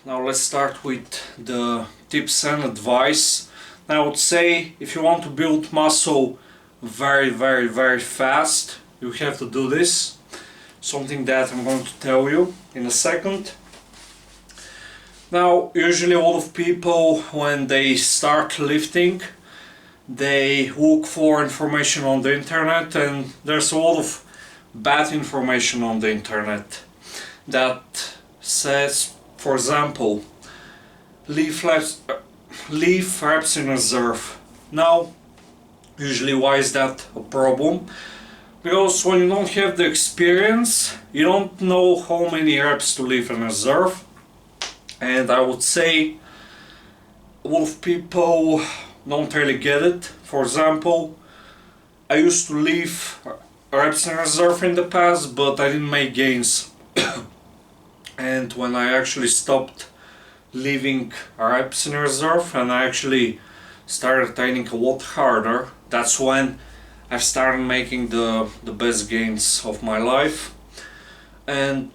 Now let's start with the tips and advice. Now I would say if you want to build muscle very fast, you have to do this. Something that I'm going to tell you in a second. Now usually a lot of people, when they start lifting, they look for information on the internet, and there's a lot of bad information on the internet that says, for example, leave reps in reserve. Now usually why is that a problem? Because when you don't have the experience, you don't know how many reps to leave in reserve, and I would say a lot of people don't really get it. For example, I used to leave reps in reserve in the past, but I didn't make gains. And when I actually stopped leaving reps in reserve and I actually started training a lot harder, that's when I started making the best gains of my life. And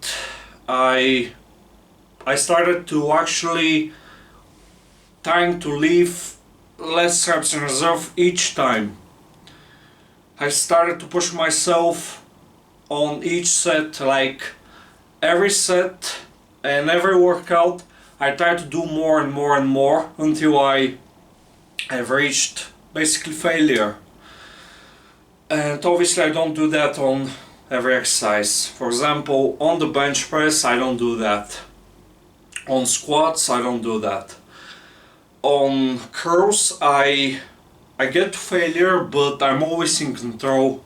I started to actually trying to leave less reps in reserve each time. I started to push myself on each set, like every set and every workout I tried to do more and more until I've reached basically failure. And obviously I don't do that on every exercise. For example, on the bench press I don't do that. On squats I don't do that. On curls I get to failure, but I'm always in control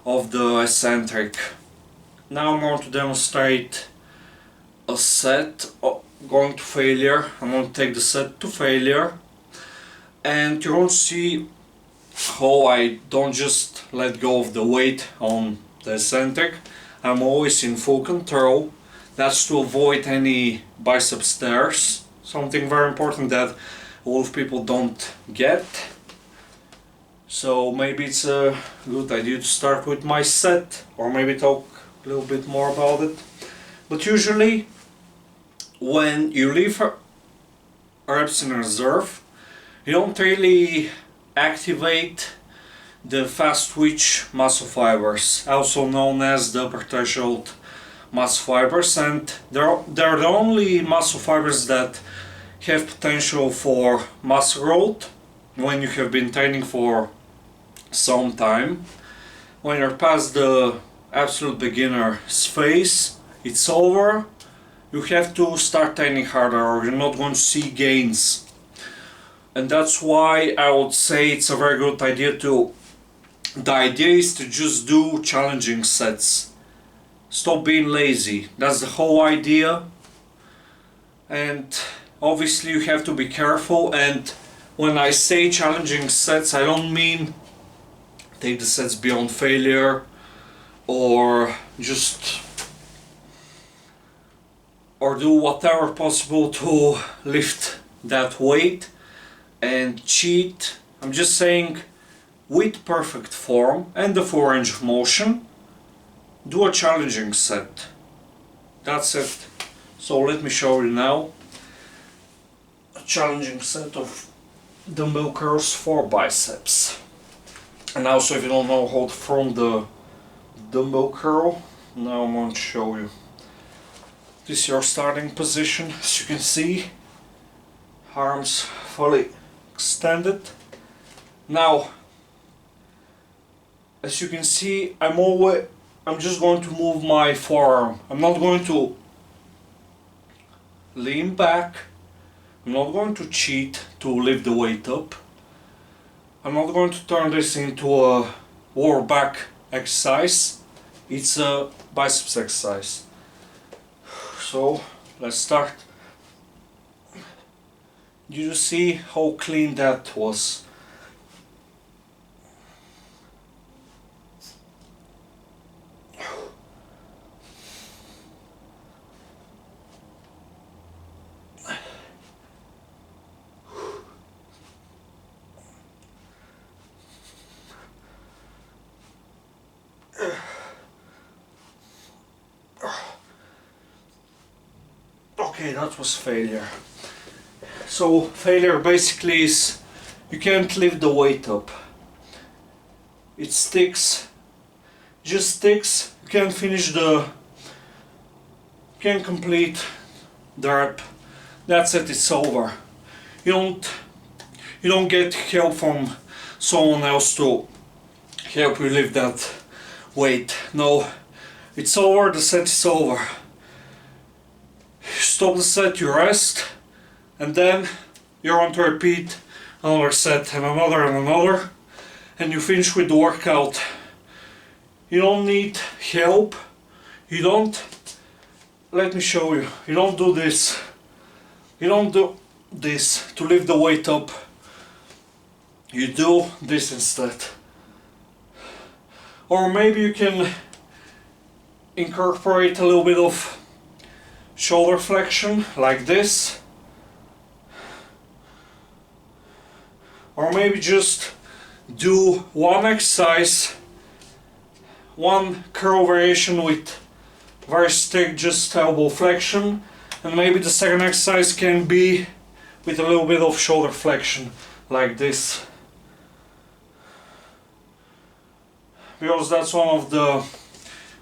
of the eccentric. Now I'm going to demonstrate a set going to failure. I'm going to take the set to failure, and you're going to see how I don't just let go of the weight on the eccentric. I'm always in full control. That's to avoid any bicep tears, something very important that a lot of people don't get. So maybe it's a good idea to start with my set, or maybe talk a little bit more about it. But usually when you leave reps in reserve, you don't really activate the fast twitch muscle fibers, also known as the upper threshold muscle fibers, and they're the only muscle fibers that have potential for muscle growth when you have been training for some time. When you're past the absolute beginner phase, it's over. You have to start training harder or you're not going to see gains. And that's why I would say it's a very good idea to... The idea is to just do challenging sets. Stop being lazy. That's the whole idea. And obviously you have to be careful, and when I say challenging sets, I don't mean take the sets beyond failure or just do whatever possible to lift that weight and cheat. I'm just saying, with perfect form and the full range of motion, do a challenging set. That's it. So let me show you now a challenging set of dumbbell curls for biceps. And also, if you don't know how to form the dumbbell curl, now I'm going to show you. This is your starting position. As you can see, arms fully extended. Now, as you can see, I'm just going to move my forearm. I'm not going to lean back. I'm not going to cheat to lift the weight up. I'm not going to turn this into a lower back exercise. It's a biceps exercise. So let's start. Did you see how clean that was? Okay, that was failure. So failure basically is you can't lift the weight up. It sticks, just sticks. You can't finish the, can't complete the rep. That's it, it's over. You don't get help from someone else to help you lift that weight. No, it's over, the set is over. You stop the set, you rest, and then you're on to repeat another set and another, and you finish with the workout. You don't need help. You don't, let me show you. You don't do this. You don't do this to lift the weight up. You do this instead. Or maybe you can incorporate a little bit of shoulder flexion like this. Or maybe just do one exercise, one curl variation with very strict just elbow flexion, and maybe the second exercise can be with a little bit of shoulder flexion like this, because that's one of the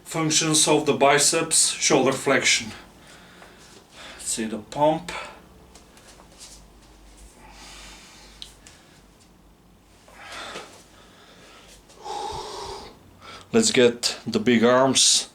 functions of the biceps, shoulder flexion. Let's see the pump. Let's get the big arms.